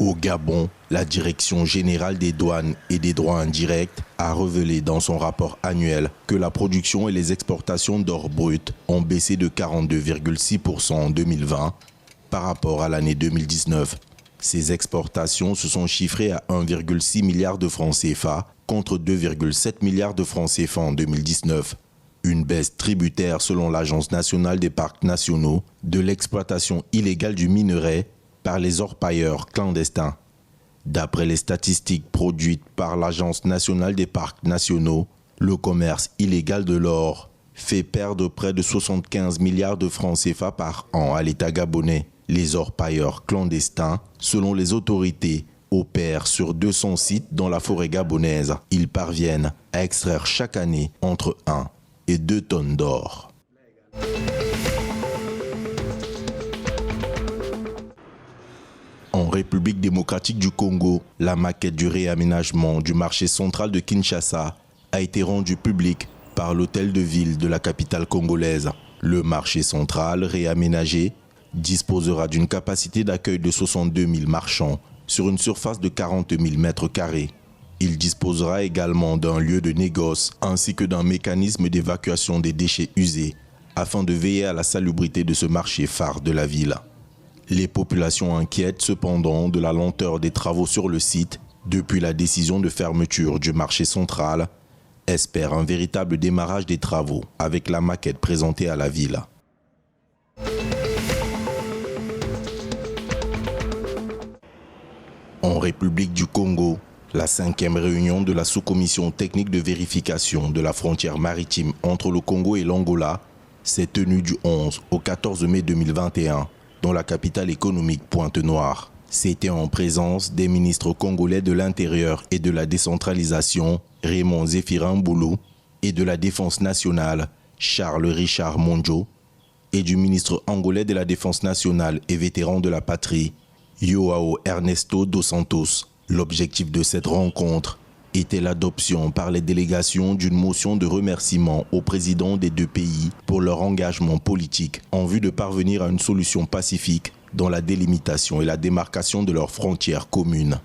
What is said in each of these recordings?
Au Gabon, la Direction générale des douanes et des droits indirects a révélé dans son rapport annuel que la production et les exportations d'or brut ont baissé de 42,6% en 2020 par rapport à l'année 2019. Ces exportations se sont chiffrées à 1,6 milliard de francs CFA contre 2,7 milliards de francs CFA en 2019. Une baisse tributaire selon l'Agence nationale des parcs nationaux de l'exploitation illégale du minerai par les orpailleurs clandestins. D'après les statistiques produites par l'Agence nationale des parcs nationaux, le commerce illégal de l'or fait perdre près de 75 milliards de francs CFA par an à l'État gabonais. Les orpailleurs clandestins, selon les autorités, opèrent sur 200 sites dans la forêt gabonaise. Ils parviennent à extraire chaque année entre 1 et 2 tonnes d'or. En République démocratique du Congo, la maquette du réaménagement du marché central de Kinshasa a été rendue publique par l'hôtel de ville de la capitale congolaise. Le marché central réaménagé disposera d'une capacité d'accueil de 62 000 marchands sur une surface de 40 000 mètres carrés. Il disposera également d'un lieu de négoce ainsi que d'un mécanisme d'évacuation des déchets usés afin de veiller à la salubrité de ce marché phare de la ville. Les populations inquiètent cependant de la lenteur des travaux sur le site depuis la décision de fermeture du marché central, espèrent un véritable démarrage des travaux avec la maquette présentée à la ville. En République du Congo, la 5e réunion de la sous-commission technique de vérification de la frontière maritime entre le Congo et l'Angola s'est tenue du 11 au 14 mai 2021 dans la capitale économique Pointe-Noire. C'était en présence des ministres congolais de l'Intérieur et de la décentralisation, Raymond Zéphirin Boulou, et de la Défense nationale, Charles Richard Monjo, et du ministre angolais de la Défense nationale et vétéran de la patrie, Joao Ernesto dos Santos. L'objectif de cette rencontre était l'adoption par les délégations d'une motion de remerciement aux présidents des deux pays pour leur engagement politique en vue de parvenir à une solution pacifique dans la délimitation et la démarcation de leurs frontières communes.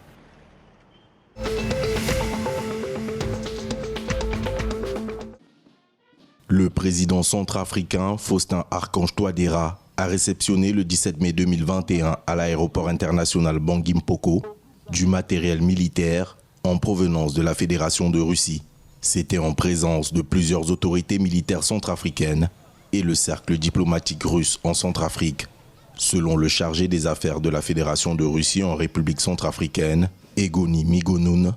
Le président centrafricain Faustin Archange Touadéra a réceptionné le 17 mai 2021 à l'aéroport international Bangui Mpoko du matériel militaire en provenance de la Fédération de Russie. C'était en présence de plusieurs autorités militaires centrafricaines et le cercle diplomatique russe en Centrafrique. Selon le chargé des affaires de la Fédération de Russie en République centrafricaine, Egoni Migonoun,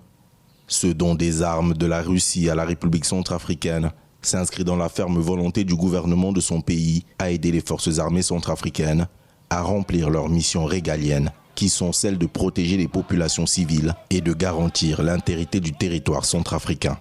ce don des armes de la Russie à la République centrafricaine s'inscrit dans la ferme volonté du gouvernement de son pays à aider les forces armées centrafricaines à remplir leurs missions régaliennes, qui sont celles de protéger les populations civiles et de garantir l'intégrité du territoire centrafricain.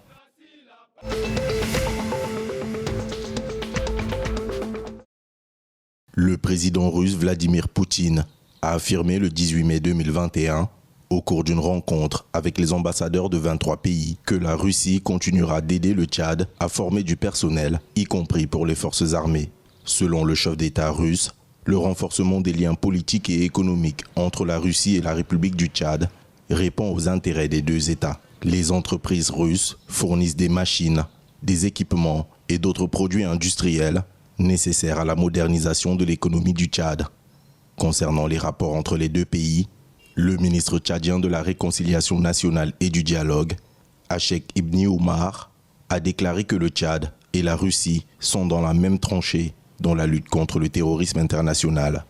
Le président russe Vladimir Poutine a affirmé le 18 mai 2021, au cours d'une rencontre avec les ambassadeurs de 23 pays, que la Russie continuera d'aider le Tchad à former du personnel, y compris pour les forces armées. Selon le chef d'État russe, le renforcement des liens politiques et économiques entre la Russie et la République du Tchad répond aux intérêts des deux États. Les entreprises russes fournissent des machines, des équipements et d'autres produits industriels nécessaires à la modernisation de l'économie du Tchad. Concernant les rapports entre les deux pays, le ministre tchadien de la Réconciliation nationale et du dialogue, Achek Ibni Oumar, a déclaré que le Tchad et la Russie sont dans la même tranchée dans la lutte contre le terrorisme international.